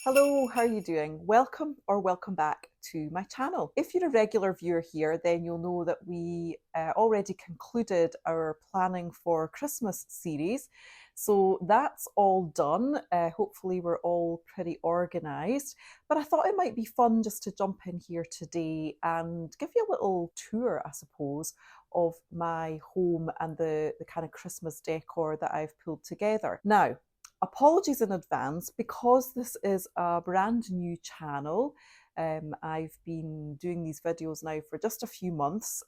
Hello, how are you doing? Welcome or welcome back to my channel. If you're a regular viewer here, then you'll know that we already concluded our planning for Christmas series. So that's all done. Hopefully we're all pretty organised. But I thought it might be fun just to jump in here today and give you a little tour, I suppose, of my home and the kind of Christmas decor that I've pulled together. Now, apologies in advance because this is a brand new channel. I've been doing these videos now for just a few months,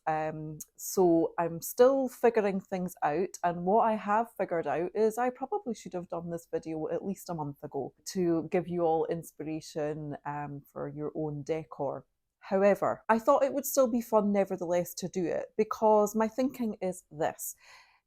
so I'm still figuring things out. And what I have figured out is I probably should have done this video at least a month ago to give you all inspiration for your own decor. However, I thought it would still be fun nevertheless to do it because my thinking is this: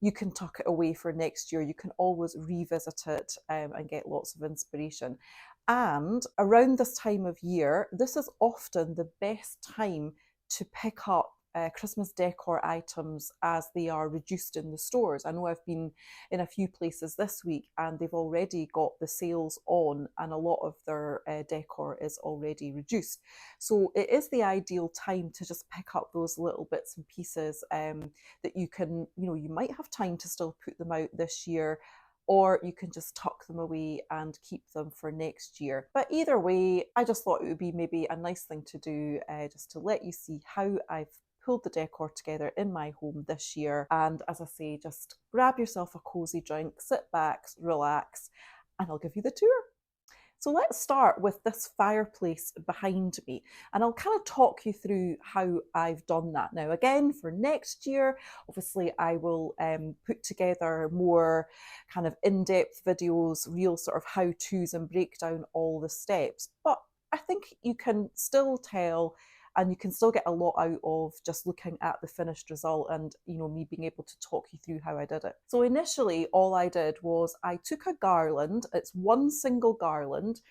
you can tuck it away for next year. You can always revisit it and get lots of inspiration. And around this time of year, this is often the best time to pick up Christmas decor items as they are reduced in the stores. I know I've been in a few places this week and they've already got the sales on, and a lot of their decor is already reduced. So it is the ideal time to just pick up those little bits and pieces that you can, you might have time to still put them out this year, or you can just tuck them away and keep them for next year. But either way, I just thought it would be maybe a nice thing to do just to let you see how I've pulled the decor together in my home this year. And as I say, just grab yourself a cozy drink, sit back, relax, and I'll give you the tour. So let's start with this fireplace behind me, and I'll kind of talk you through how I've done that. Now, again, for next year, obviously I will put together more kind of in-depth videos, real sort of how-tos, and break down all the steps. But I think you can still tell and you can still get a lot out of just looking at the finished result and me being able to talk you through how I did it. So initially all I did was I took a garland. It's one single garland,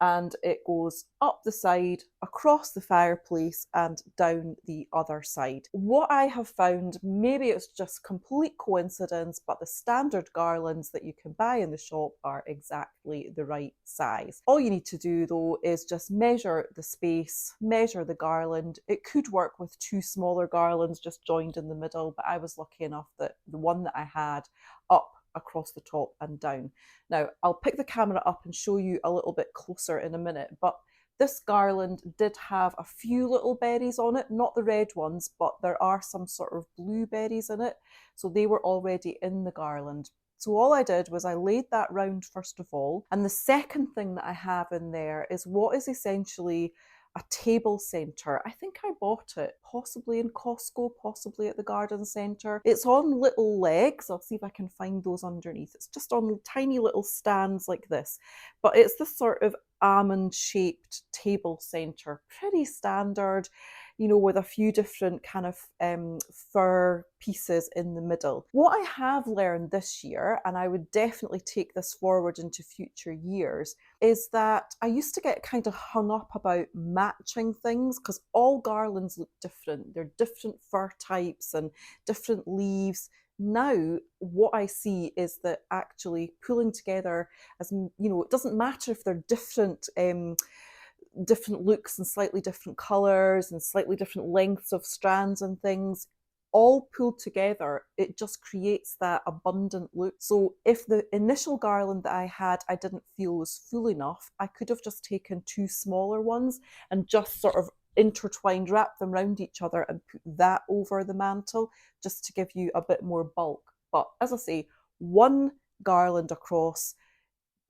and it goes up the side, across the fireplace, and down the other side. What I have found, maybe it's just complete coincidence, but the standard garlands that you can buy in the shop are exactly the right size. All you need to do though is just measure the space, measure the garland. It could work with two smaller garlands just joined in the middle, but I was lucky enough that the one that I had up across the top and down. Now, I'll pick the camera up and show you a little bit closer in a minute, but this garland did have a few little berries on it, not the red ones, but there are some sort of blue berries in it, so they were already in the garland. So all I did was I laid that round first of all, and the second thing that I have in there is what is essentially a table centre. I think I bought it possibly in Costco, possibly at the garden centre. It's on little legs. I'll see if I can find those underneath. It's just on tiny little stands like this, but it's this sort of almond shaped table centre, pretty standard, with a few different kind of fur pieces in the middle. What I have learned this year, and I would definitely take this forward into future years, is that I used to get kind of hung up about matching things because all garlands look different. They're different fir types and different leaves. Now, what I see is that actually pulling together, it doesn't matter if they're different looks and slightly different colours and slightly different lengths of strands and things, all pulled together, it just creates that abundant look. So if the initial garland that I had I didn't feel was full enough, I could have just taken two smaller ones and just sort of intertwined, wrapped them around each other and put that over the mantle just to give you a bit more bulk. But as I say, one garland across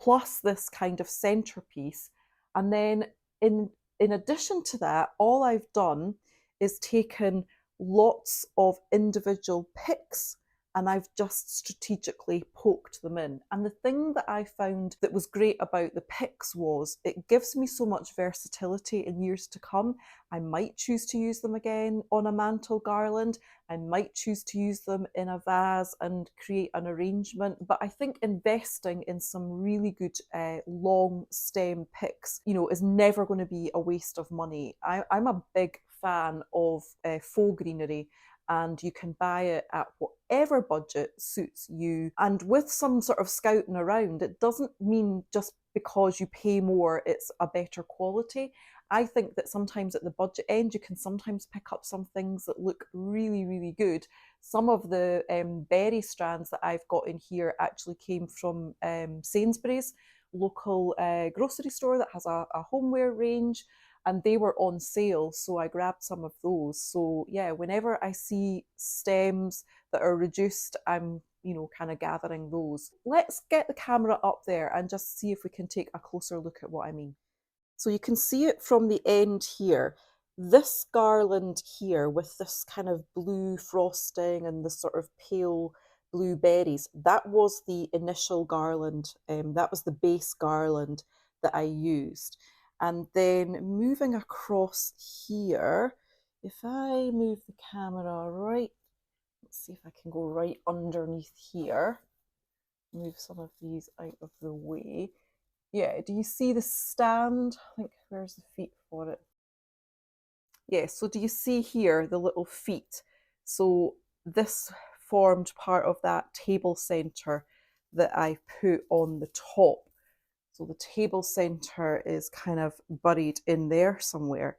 plus this kind of centerpiece, and then in addition to that, all I've done is taken lots of individual picks and I've just strategically poked them in. And the thing that I found that was great about the picks was it gives me so much versatility in years to come. I might choose to use them again on a mantle garland. I might choose to use them in a vase and create an arrangement. But I think investing in some really good long stem picks, is never going to be a waste of money. I'm a big fan of faux greenery, and you can buy it at whatever budget suits you. And with some sort of scouting around, it doesn't mean just because you pay more, it's a better quality. I think that sometimes at the budget end, you can sometimes pick up some things that look really, really good. Some of the berry strands that I've got in here actually came from Sainsbury's, local grocery store that has a homeware range, and they were on sale, so I grabbed some of those. So yeah, whenever I see stems that are reduced, I'm kind of gathering those. Let's get the camera up there and just see if we can take a closer look at what I mean. So you can see it from the end here. This garland here with this kind of blue frosting and the sort of pale blue berries, that was the initial garland. That was the base garland that I used. And then moving across here, if I move the camera right, let's see if I can go right underneath here, move some of these out of the way. Yeah, do you see the stand? I think, where's the feet for it? Yeah, so do you see here the little feet? So this formed part of that table center that I put on the top. So the table center is kind of buried in there somewhere.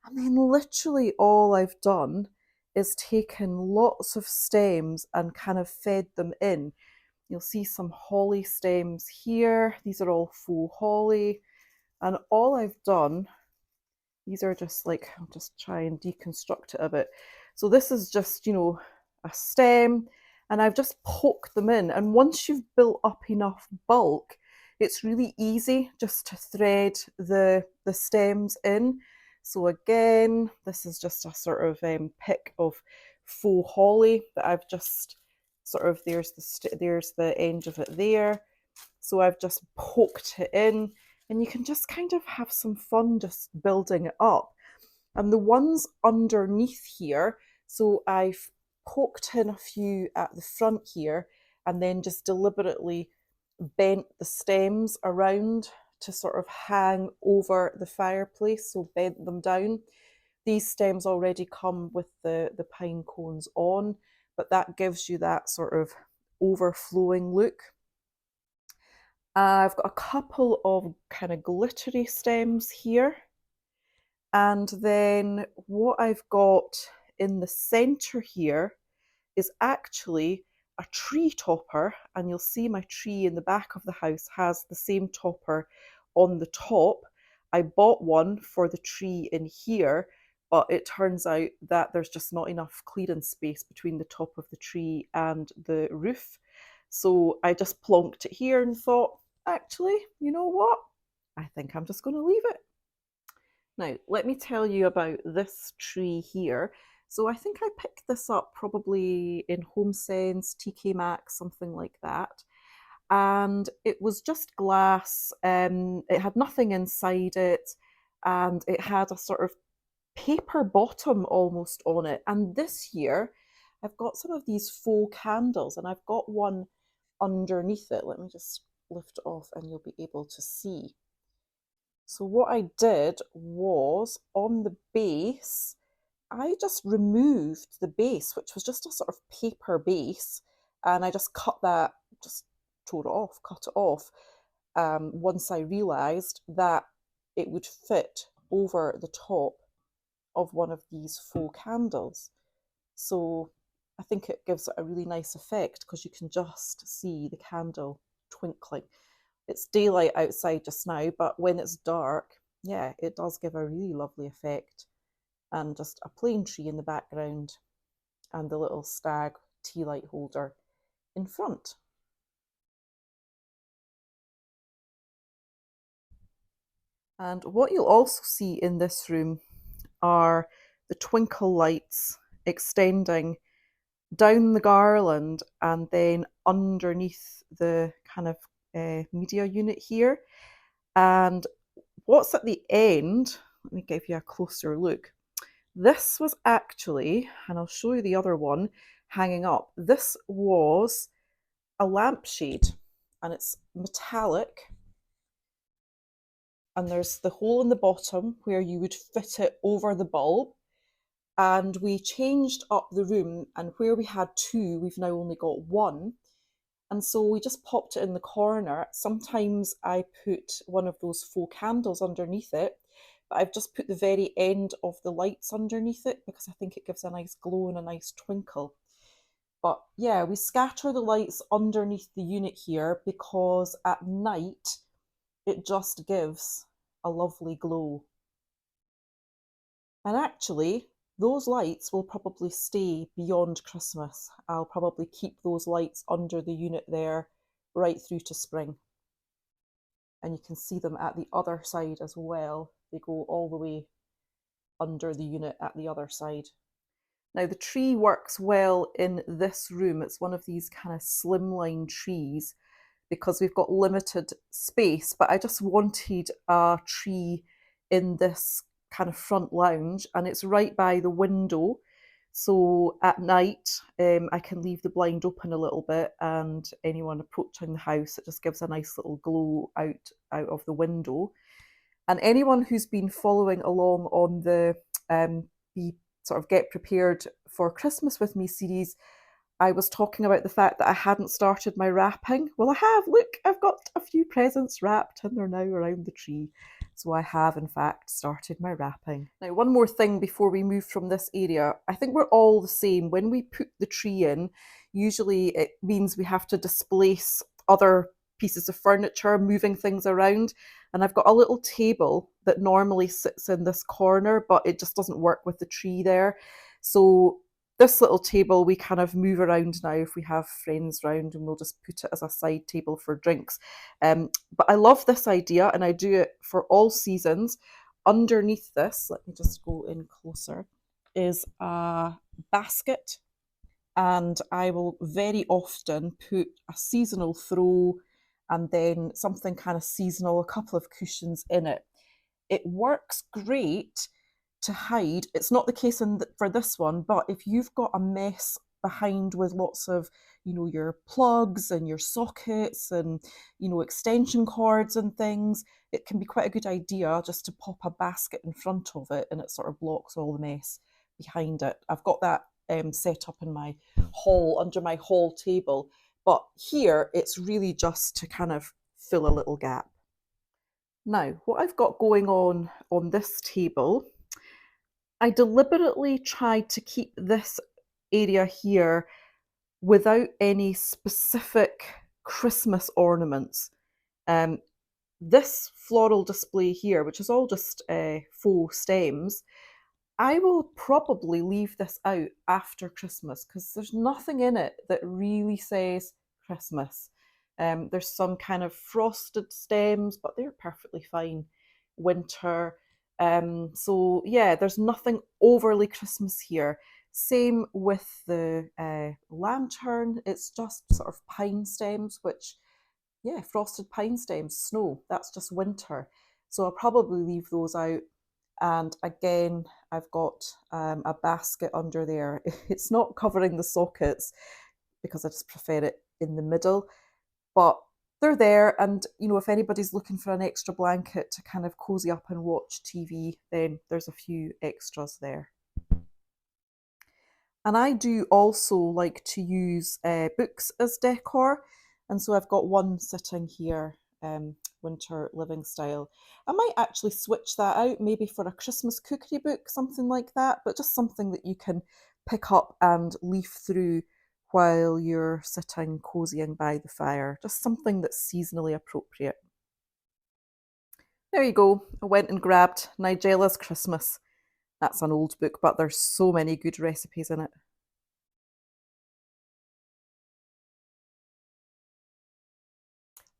And then literally all I've done is taken lots of stems and kind of fed them in. You'll see some holly stems here. These are all faux holly. And all I've done, these are just like, I'll just try and deconstruct it a bit. So this is just, a stem, and I've just poked them in. And once you've built up enough bulk, it's really easy just to thread the stems in. So again, this is just a sort of pick of faux holly that I've just sort of, there's the end of it there. So I've just poked it in, and you can just kind of have some fun just building it up. And the ones underneath here, so I've poked in a few at the front here and then just deliberately bent the stems around to sort of hang over the fireplace, so bent them down. These stems already come with the pine cones on, but that gives you that sort of overflowing look. I've got a couple of kind of glittery stems here. And then what I've got in the center here is actually a tree topper, and you'll see my tree in the back of the house has the same topper on the top. I bought one for the tree in here, but it turns out that there's just not enough clearance space between the top of the tree and the roof. So I just plonked it here and thought, actually, you know what? I think I'm just going to leave it. Now, let me tell you about this tree here. So I think I picked this up probably in HomeSense, TK Maxx, something like that. And it was just glass. It had nothing inside it, and it had a sort of paper bottom almost on it. And this year, I've got some of these faux candles, and I've got one underneath it. Let me just lift it off and you'll be able to see. So what I did was on the base, I just removed the base, which was just a sort of paper base, and I just cut that, just tore it off, cut it off, once I realised that it would fit over the top of one of these faux candles. So I think it gives it a really nice effect because you can just see the candle twinkling. It's daylight outside just now, but when it's dark, yeah, it does give a really lovely effect. And just a plain tree in the background and the little stag tea light holder in front. And what you'll also see in this room are the twinkle lights extending down the garland and then underneath the kind of media unit here. And what's at the end, let me give you a closer look. This was actually, and I'll show you the other one hanging up, this was a lampshade, and it's metallic, and there's the hole in the bottom where you would fit it over the bulb, and we changed up the room, and where we had two, we've now only got one. And so we just popped it in the corner. Sometimes I put one of those faux candles underneath it, but I've just put the very end of the lights underneath it because I think it gives a nice glow and a nice twinkle. But yeah, we scatter the lights underneath the unit here because at night it just gives a lovely glow. And actually, those lights will probably stay beyond Christmas. I'll probably keep those lights under the unit there right through to spring. And you can see them at the other side as well. They go all the way under the unit at the other side. Now the tree works well in this room. It's one of these kind of slimline trees because we've got limited space, but I just wanted a tree in this kind of front lounge, and it's right by the window. So at night, I can leave the blind open a little bit, and anyone approaching the house, it just gives a nice little glow out of the window. And anyone who's been following along on the sort of Get Prepared for Christmas with Me series, I was talking about the fact that I hadn't started my wrapping. Well, I have. Look, I've got a few presents wrapped and they're now around the tree. So I have, in fact, started my wrapping. Now, one more thing before we move from this area. I think we're all the same. When we put the tree in, usually it means we have to displace other pieces of furniture, moving things around. And I've got a little table that normally sits in this corner, but it just doesn't work with the tree there. So this little table we kind of move around now if we have friends round, and we'll just put it as a side table for drinks. But I love this idea, and I do it for all seasons. Underneath this, let me just go in closer, is a basket, and I will very often put a seasonal throw and then something kind of seasonal, a couple of cushions in it. It works great to hide. It's not the case for this one, but if you've got a mess behind with lots of, your plugs and your sockets and, extension cords and things, it can be quite a good idea just to pop a basket in front of it, and it sort of blocks all the mess behind it. I've got that set up in my hall, under my hall table, but here it's really just to kind of fill a little gap. Now, what I've got going on this table, I deliberately tried to keep this area here without any specific Christmas ornaments. Um, this floral display here, which is all just faux stems, I will probably leave this out after Christmas because there's nothing in it that really says Christmas. There's some kind of frosted stems, but they're perfectly fine. Winter. So yeah, there's nothing overly Christmas here. Same with the lantern. It's just sort of pine stems, which, yeah, frosted pine stems, snow. That's just winter. So I'll probably leave those out. And again, I've got a basket under there. It's not covering the sockets because I just prefer it in the middle, but they're there. And, if anybody's looking for an extra blanket to kind of cozy up and watch TV, then there's a few extras there. And I do also like to use books as decor. And so I've got one sitting here, Winter Living Style. I might actually switch that out, maybe for a Christmas cookery book, something like that, but just something that you can pick up and leaf through while you're sitting cozying by the fire. Just something that's seasonally appropriate. There you go. I went and grabbed Nigella's Christmas. That's an old book, but there's so many good recipes in it.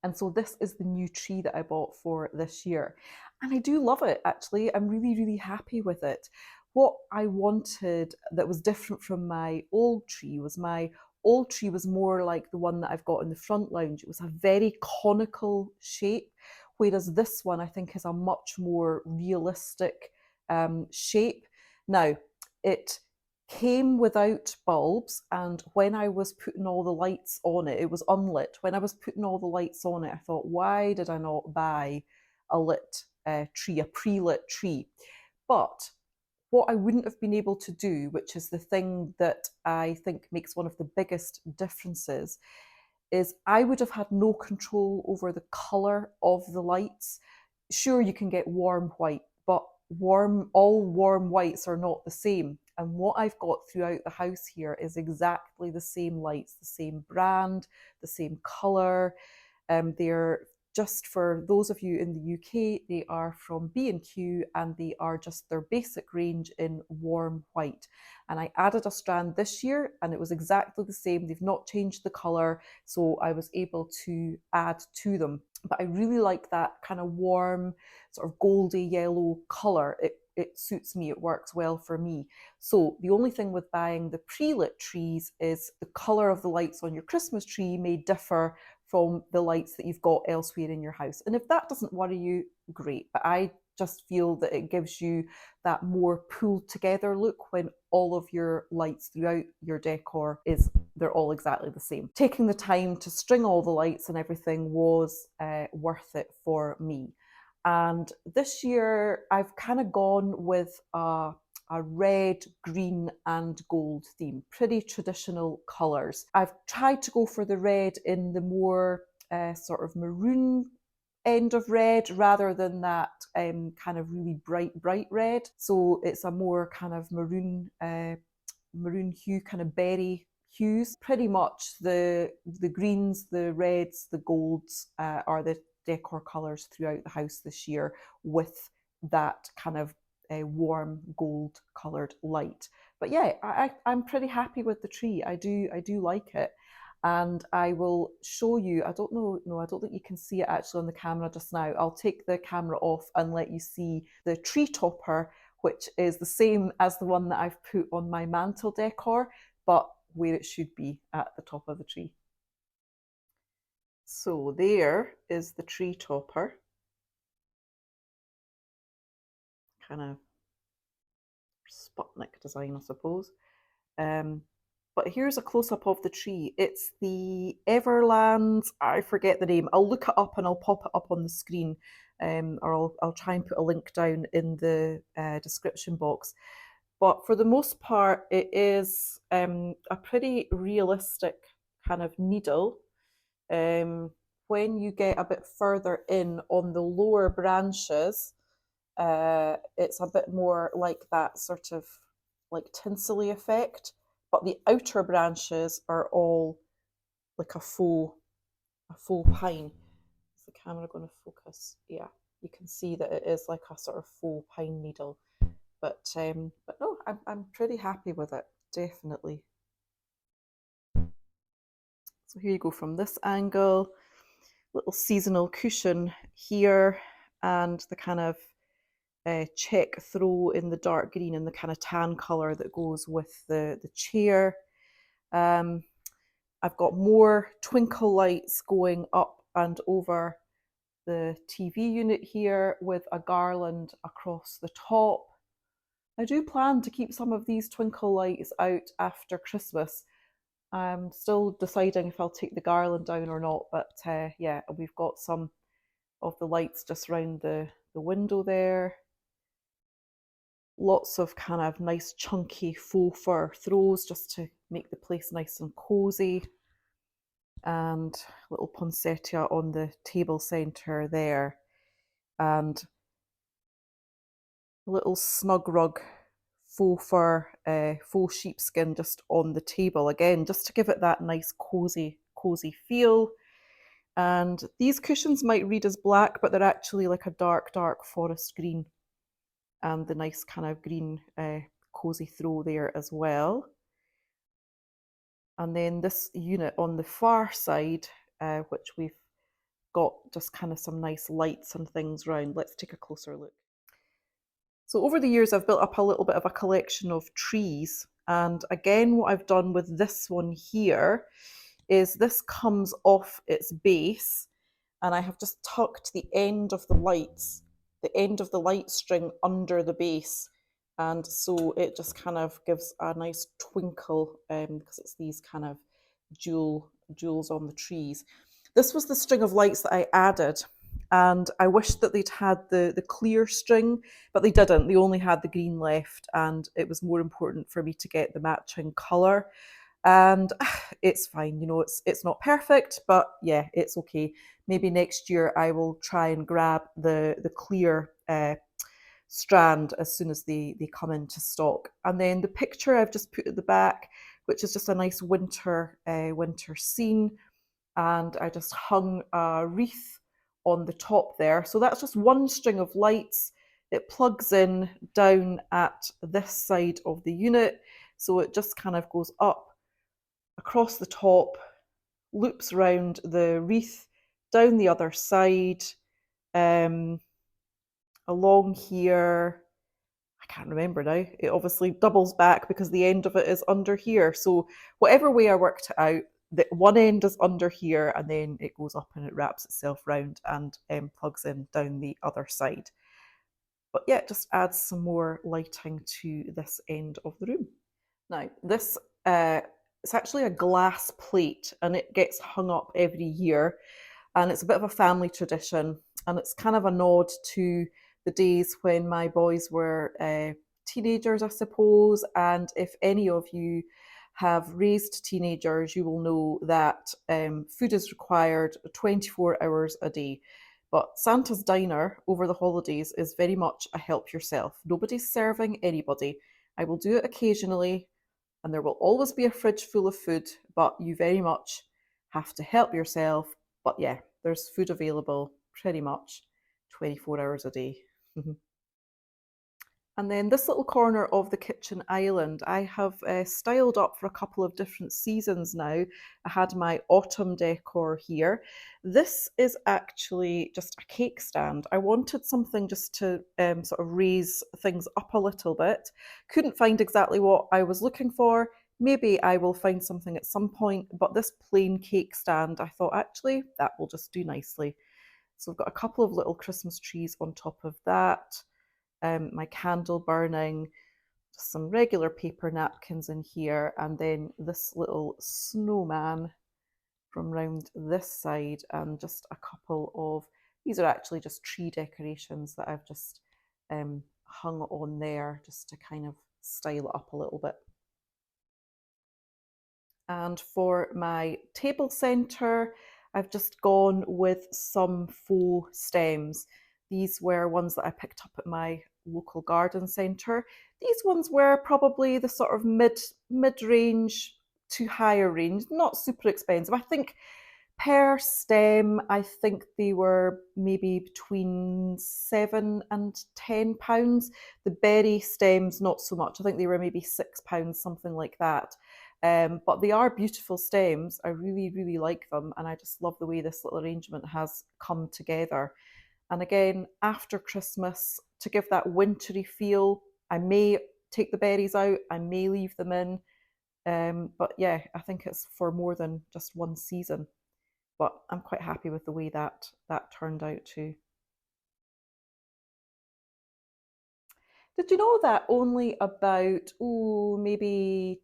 And so this is the new tree that I bought for this year. And I do love it, actually. I'm really, really happy with it. What I wanted that was different from my old tree was my old tree was more like the one that I've got in the front lounge. It was a very conical shape, whereas this one I think is a much more realistic shape. Now, it came without bulbs, and when I was putting all the lights on it, it was unlit. When I was putting all the lights on it, I thought, why did I not buy a lit tree, a pre-lit tree? But What I wouldn't have been able to do, which is the thing that I think makes one of the biggest differences, is I would have had no control over the colour of the lights. Sure, you can get warm white, but all warm whites are not the same. And what I've got throughout the house here is exactly the same lights, the same brand, the same colour. They're just for those of you in the UK, they are from B&Q and they are just their basic range in warm white. And I added a strand this year and it was exactly the same. They've not changed the colour, so I was able to add to them. But I really like that kind of warm, sort of goldy yellow colour. It suits me, it works well for me. So the only thing with buying the pre-lit trees is the colour of the lights on your Christmas tree may differ from the lights that you've got elsewhere in your house. And if that doesn't worry you, great. But I just feel that it gives you that more pulled together look when all of your lights throughout your decor they're all exactly the same. Taking the time to string all the lights and everything was worth it for me. And this year I've kind of gone with a red, green, and gold theme. Pretty traditional colours. I've tried to go for the red in the more sort of maroon end of red rather than that kind of really bright red. So it's a more kind of maroon hue, kind of berry hues. Pretty much the greens, the reds, the golds are the decor colours throughout the house this year, with that kind of a warm gold coloured light. But yeah, I'm pretty happy with the tree. I do like it. And I will show you, I don't know, no, I don't think you can see it actually on the camera just now. I'll take the camera off and let you see the tree topper, which is the same as the one that I've put on my mantle decor, but where it should be at the top of the tree. So there is the tree topper. Kind of Sputnik design, I suppose. But here's a close-up of the tree. It's the Everlands, I forget the name. I'll look it up and I'll pop it up on the screen, or I'll try and put a link down in the description box. But for the most part, it is a pretty realistic kind of needle. When you get a bit further in on the lower branches, it's a bit more like that sort of like tinselly effect, but the outer branches are all like a faux pine. Is the camera going to focus? Yeah, you can see that it is like a sort of faux pine needle. But no, I'm pretty happy with it, definitely. So here you go from this angle, little seasonal cushion here, and the kind of check throw in the dark green and the kind of tan colour that goes with the chair. I've got more twinkle lights going up and over the TV unit here with a garland across the top. I do plan to keep some of these twinkle lights out after Christmas. I'm still deciding if I'll take the garland down or not, but yeah, we've got some of the lights just round the window there. Lots of kind of nice chunky faux fur throws just to make the place nice and cozy. And little poinsettia on the table centre there. And little snug rug faux fur, faux sheepskin just on the table again, just to give it that nice cozy feel. And these cushions might read as black, but they're actually like a dark forest green, and the nice kind of green cozy throw there as well. And then this unit on the far side, which we've got just kind of some nice lights and things round. Let's take a closer look. So over the years, I've built up a little bit of a collection of trees. And again, what I've done with this one here is this comes off its base, and I have just tucked the end of the light string under the base. And so it just kind of gives a nice twinkle because it's these kind of jewels on the trees. This was the string of lights that I added, and I wished that they'd had the clear string, but they didn't. They only had the green left, and it was more important for me to get the matching colour. And it's fine, you know, it's not perfect, but yeah, it's okay. Maybe next year I will try and grab the clear strand as soon as they come into stock. And then the picture I've just put at the back, which is just a nice winter scene, and I just hung a wreath on the top there. So that's just one string of lights. It plugs in down at this side of the unit, so it just kind of goes up across the top, loops around the wreath, down the other side, um, along here. I can't remember now. It obviously doubles back because the end of it is under here. So whatever way I worked it out, the one end is under here, and then it goes up and it wraps itself round and plugs in down the other side. But yeah, it just adds some more lighting to this end of the room. Now, this it's actually a glass plate, and it gets hung up every year, and it's a bit of a family tradition, and it's kind of a nod to the days when my boys were teenagers, I suppose. And if any of you have raised teenagers, you will know that food is required 24 hours a day. But Santa's Diner over the holidays is very much a help yourself. Nobody's serving anybody. I will do it occasionally, and there will always be a fridge full of food, but you very much have to help yourself. But yeah, there's food available pretty much 24 hours a day. And then this little corner of the kitchen island, I have styled up for a couple of different seasons now. I had my autumn decor here. This is actually just a cake stand. I wanted something just to sort of raise things up a little bit. Couldn't find exactly what I was looking for. Maybe I will find something at some point, but this plain cake stand, I thought actually that will just do nicely. So I've got a couple of little Christmas trees on top of that, my candle burning, just some regular paper napkins in here, and then this little snowman from round this side, and just a couple of, these are actually just tree decorations that I've just hung on there just to kind of style it up a little bit. And for my table centre, I've just gone with some faux stems. These were ones that I picked up at my local garden centre. These ones were probably the sort of mid range to higher range, not super expensive. I think per stem, I think they were maybe between £7 and £10. The berry stems, not so much. I think they were maybe £6, something like that. But they are beautiful stems. I really, really like them, and I just love the way this little arrangement has come together. And again, after Christmas, to give that wintry feel, I may take the berries out, I may leave them in. But yeah, I think it's for more than just one season. But I'm quite happy with the way that turned out too. Did you know that only about, maybe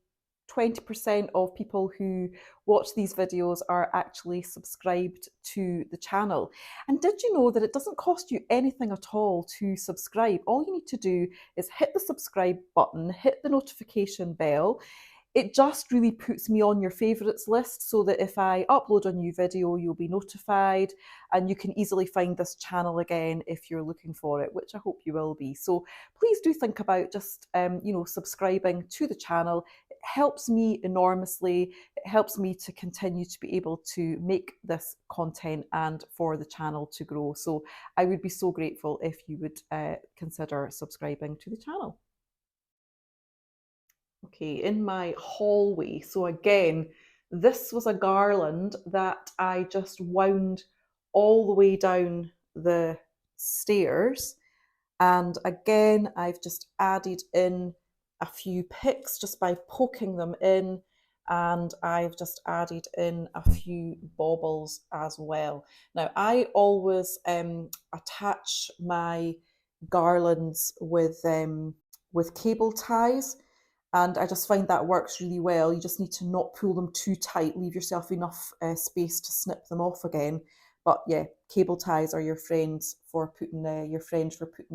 20% of people who watch these videos are actually subscribed to the channel? And did you know that it doesn't cost you anything at all to subscribe? All you need to do is hit the subscribe button, hit the notification bell. It just really puts me on your favourites list so that if I upload a new video, you'll be notified, and you can easily find this channel again if you're looking for it, which I hope you will be. So please do think about just, subscribing to the channel. It helps me enormously. It helps me to continue to be able to make this content and for the channel to grow. So I would be so grateful if you would consider subscribing to the channel. Okay, in my hallway. So again, this was a garland that I just wound all the way down the stairs. And again, I've just added in a few picks just by poking them in. And I've just added in a few baubles as well. Now, I always attach my garlands with cable ties, and I just find that works really well. You just need to not pull them too tight, leave yourself enough space to snip them off again. But yeah, cable ties are your friends for putting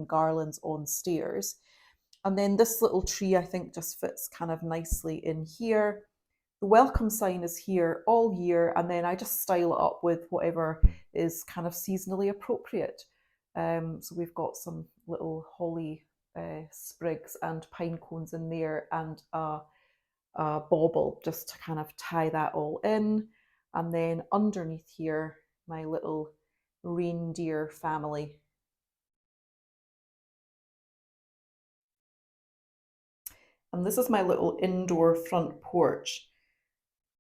garlands on stairs. And then this little tree, I think, just fits kind of nicely in here. The welcome sign is here all year, and then I just style it up with whatever is kind of seasonally appropriate. So we've got some little holly sprigs and pine cones in there, and a bauble just to kind of tie that all in. And then underneath here, my little reindeer family. And this is my little indoor front porch.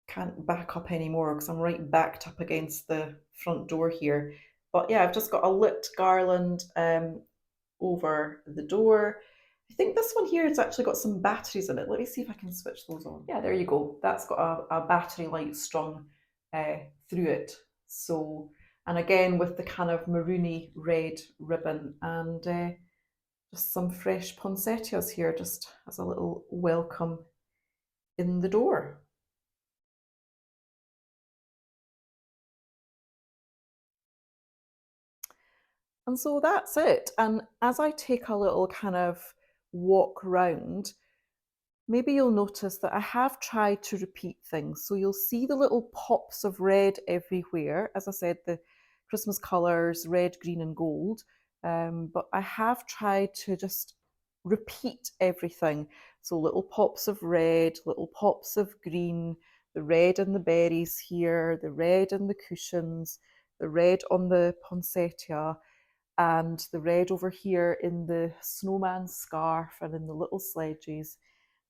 Can't back up anymore because I'm right backed up against the front door here. But yeah, I've just got a lit garland over the door. I think this one here has actually got some batteries in it. Let me see if I can switch those on. Yeah, there you go. That's got a battery light strung through it. So, and again with the kind of maroony red ribbon, and just some fresh poinsettias here, just as a little welcome in the door. And so that's it. And as I take a little kind of walk round, maybe you'll notice that I have tried to repeat things. So you'll see the little pops of red everywhere. As I said, the Christmas colours, red, green and gold. But I have tried to just repeat everything. So little pops of red, little pops of green, the red in the berries here, the red in the cushions, the red on the poinsettia, and the red over here in the snowman scarf and in the little sledges,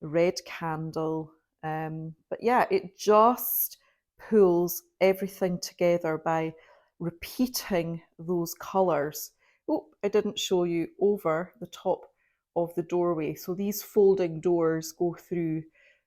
the red candle. But yeah, it just pulls everything together by repeating those colours. Oh, I didn't show you over the top of the doorway. So these folding doors go through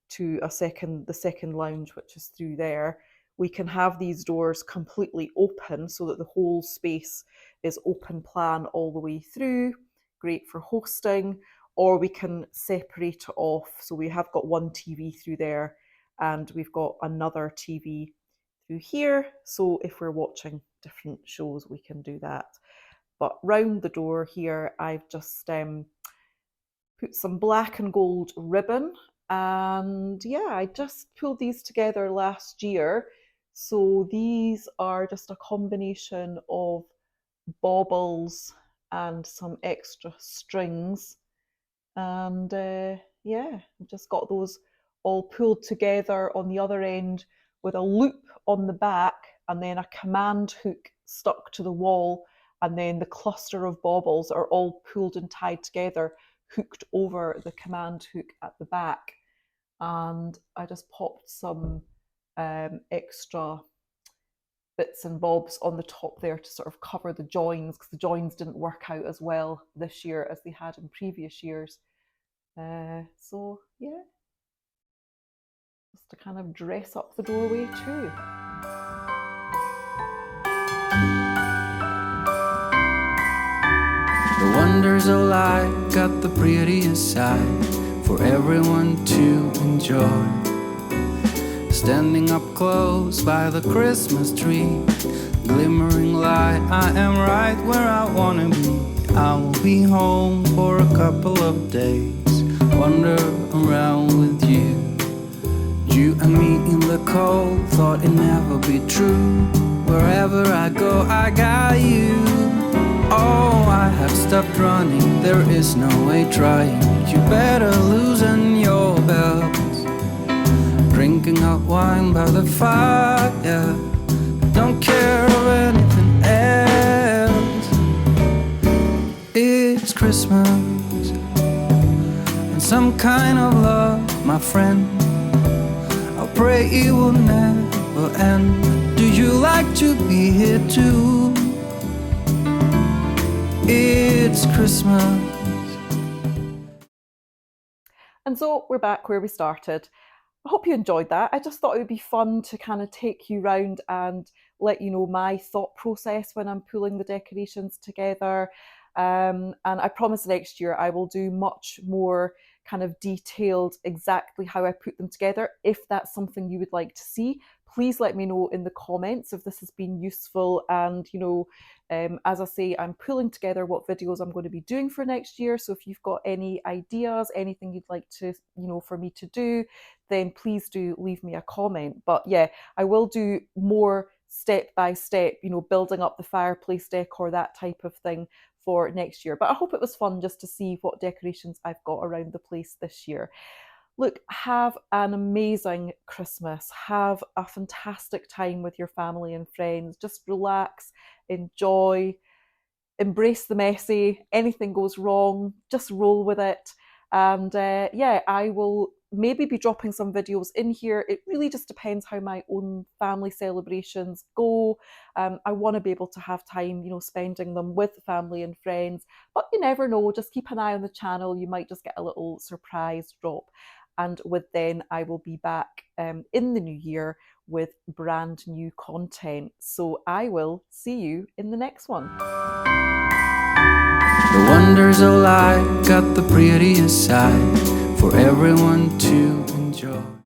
to the second lounge, which is through there. We can have these doors completely open so that the whole space is open plan all the way through. Great for hosting. Or we can separate it off. So we have got one TV through there and we've got another TV through here. So if we're watching different shows, we can do that. But round the door here, I've just put some black and gold ribbon. And yeah, I just pulled these together last year. So these are just a combination of baubles and some extra strings. And yeah, just got those all pulled together on the other end with a loop on the back and then a command hook stuck to the wall, and then the cluster of baubles are all pulled and tied together, hooked over the command hook at the back. And I just popped some extra bits and bobs on the top there to sort of cover the joins, because the joins didn't work out as well this year as they had in previous years. So yeah, just to kind of dress up the doorway too. The wonders of life got the prettiest side for everyone to enjoy. Standing up close by the Christmas tree, glimmering light, I am right where I wanna be. I will be home for a couple of days, wander around with you. You and me in the cold, thought it'd never be true. Wherever I go, I got you. Oh, I have stopped running, there is no way trying. You better loosen your belt. Drinking hot wine by the fire, don't care of anything else. It's Christmas and some kind of love, my friend. I'll pray it will never end. Do you like to be here too? It's Christmas. And so we're back where we started. I hope you enjoyed that. I just thought it would be fun to kind of take you round and let you know my thought process when I'm pulling the decorations together. And I promise next year I will do much more kind of detailed exactly how I put them together, if that's something you would like to see. Please let me know in the comments if this has been useful. And, as I say, I'm pulling together what videos I'm going to be doing for next year. So if you've got any ideas, anything you'd like to, for me to do, then please do leave me a comment. But yeah, I will do more step by step, building up the fireplace decor, that type of thing for next year. But I hope it was fun just to see what decorations I've got around the place this year. Look, have an amazing Christmas. Have a fantastic time with your family and friends. Just relax, enjoy, embrace the messy. Anything goes wrong, just roll with it. And yeah, I will maybe be dropping some videos in here. It really just depends how my own family celebrations go. I want to be able to have time, spending them with family and friends. But you never know, just keep an eye on the channel. You might just get a little surprise drop. And with then, I will be back in the new year with brand new content. So I will see you in the next one. The wonders of life got the prettiest side for everyone to enjoy.